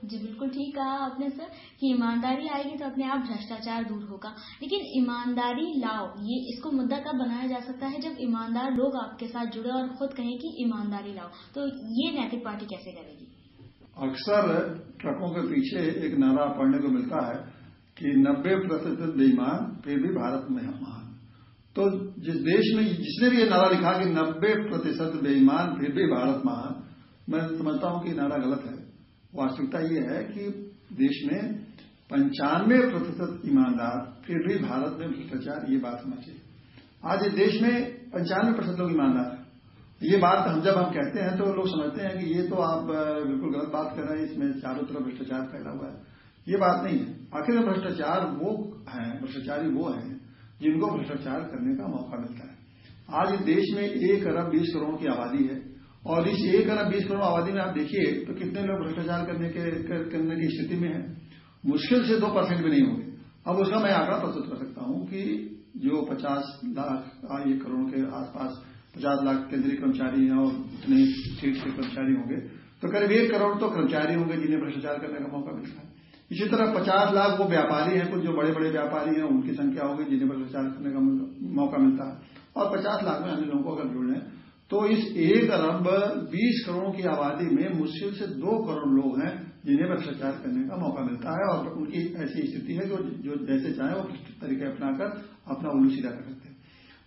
जी, बिल्कुल ठीक कहा आपने सर कि ईमानदारी आएगी तो अपने आप भ्रष्टाचार दूर होगा। लेकिन ईमानदारी लाओ, ये इसको मुद्दा तब बनाया जा सकता है जब ईमानदार लोग आपके साथ जुड़े और खुद कहें कि ईमानदारी लाओ। तो ये नैतिक पार्टी कैसे करेगी? अक्सर ट्रकों के पीछे एक नारा पढ़ने को मिलता है कि 90% बेईमान फिर भी भारत में महान। तो जिस देश में जिसने भी ये नारा लिखा कि 90% बेईमान फिर भी भारत महान, मैं समझता हूं कि नारा गलत है। वास्तविकता ये है कि देश में 95% ईमानदार फिर भी भारत में भ्रष्टाचार, ये बात होना चाहिए। आज इस देश में 95% लोग ईमानदार हैं। ये बात जब हम कहते हैं तो लोग समझते हैं कि ये तो आप बिल्कुल गलत बात कर रहे हैं, इसमें चारों तरफ भ्रष्टाचार फैला हुआ है। ये बात नहीं है। आखिर में भ्रष्टाचार वो है, भ्रष्टाचारी वो है जिनको भ्रष्टाचार करने का मौका मिलता है। आज इस देश में 1 अरब 20 करोड़ की आबादी है और इस 1 अरब 20 करोड़ आबादी में आप देखिए तो कितने लोग भ्रष्टाचार करने की स्थिति में है। मुश्किल से 2% भी नहीं होंगे। अब उसका मैं आंकड़ा प्रस्तुत कर सकता हूं कि जो 50 लाख 1 करोड़ के आसपास 50 लाख केंद्रीय कर्मचारी हैं और उतने स्टेट के कर्मचारी होंगे, तो करीब 1 करोड़ तो कर्मचारी होंगे जिन्हें भ्रष्टाचार करने का मौका मिलता है। इसी तरह 50 लाख वो व्यापारी हैं, कुछ जो बड़े बड़े व्यापारी हैं उनकी संख्या होगी जिन्हें भ्रष्टाचार करने का मौका मिलता है, और 50 लाख में अन्य लोगों को अगर जोड़ लें तो इस 1 अरब 20 करोड़ की आबादी में मुश्किल से 2 करोड़ लोग हैं जिन्हें भ्रष्टाचार करने का मौका मिलता है और उनकी ऐसी स्थिति है जो जैसे चाहे वो तरीके अपनाकर अपना उल्लू सीधा कर सकते हैं।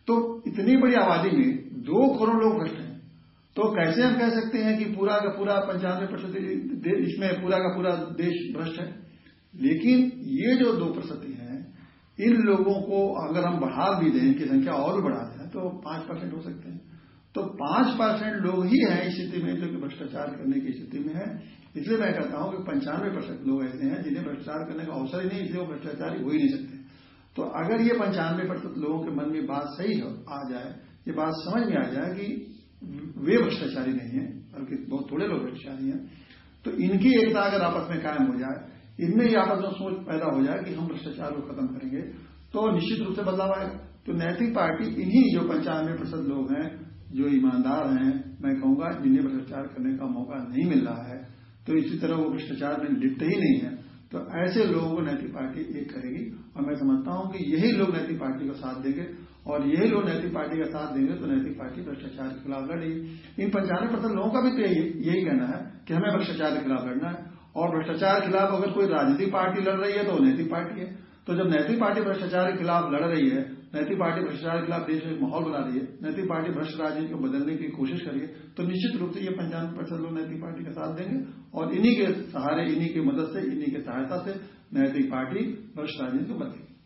तो इतनी बड़ी आबादी में 2 करोड़ लोग भ्रष्ट हैं, तो कैसे हम कह सकते हैं कि पूरा का पूरा 95% इसमें पूरा का पूरा देश भ्रष्ट है? लेकिन ये जो 2% हैं, इन लोगों को अगर हम बढ़ा भी दें, इनकी संख्या और भी बढ़ा दें तो 5% हो सकते हैं। तो 5% लोग ही हैं इस स्थिति में जो कि भ्रष्टाचार करने की स्थिति में है। इसलिए मैं कहता हूं कि 95% लोग ऐसे हैं जिन्हें भ्रष्टाचार करने का अवसर ही नहीं, इसलिए वो भ्रष्टाचारी हो ही नहीं सकते। तो अगर ये 95% लोगों के मन में बात सही आ जाए, ये बात समझ में आ जाए कि वे भ्रष्टाचारी नहीं है बल्कि बहुत थोड़े लोग भ्रष्टाचारी हैं, तो इनकी एकता अगर आपस में कायम हो जाए, इनमें ही आपस में सोच पैदा हो जाए कि हम भ्रष्टाचार को खत्म करेंगे, तो निश्चित रूप से बदलाव आएगा। तो नैतिक पार्टी इन्हीं जो 95% लोग हैं जो ईमानदार हैं, मैं कहूंगा जिन्हें भ्रष्टाचार करने का मौका नहीं मिल रहा है, तो इसी तरह वो भ्रष्टाचार में लिप्त ही नहीं है, तो ऐसे लोगों को नैतिक पार्टी एक करेगी। और मैं समझता हूं कि यही लोग नैतिक पार्टी का साथ देंगे, और यही लोग नैतिक पार्टी का साथ देंगे तो नैतिक पार्टी भ्रष्टाचार के खिलाफ लड़ेगी। इन 95% लोगों का भी तो यही कहना है कि हमें भ्रष्टाचार के खिलाफ लड़ना है, और भ्रष्टाचार के खिलाफ अगर कोई राजनीतिक पार्टी लड़ रही है तो नैतिक पार्टी है। तो जब नैतिक पार्टी भ्रष्टाचार के खिलाफ लड़ रही है, नैतिक पार्टी भ्रष्टाचार के खिलाफ देश में माहौल बना रही है, नैतिक पार्टी भ्रष्ट राजनीति को बदलने की कोशिश करिए, तो निश्चित रूप से ये 95% लोग नैतिक पार्टी का साथ देंगे, और इन्हीं के सहारे, इन्हीं की मदद से, इन्हीं की सहायता से नैतिक पार्टी भ्रष्ट राजनीति को बदलेगी।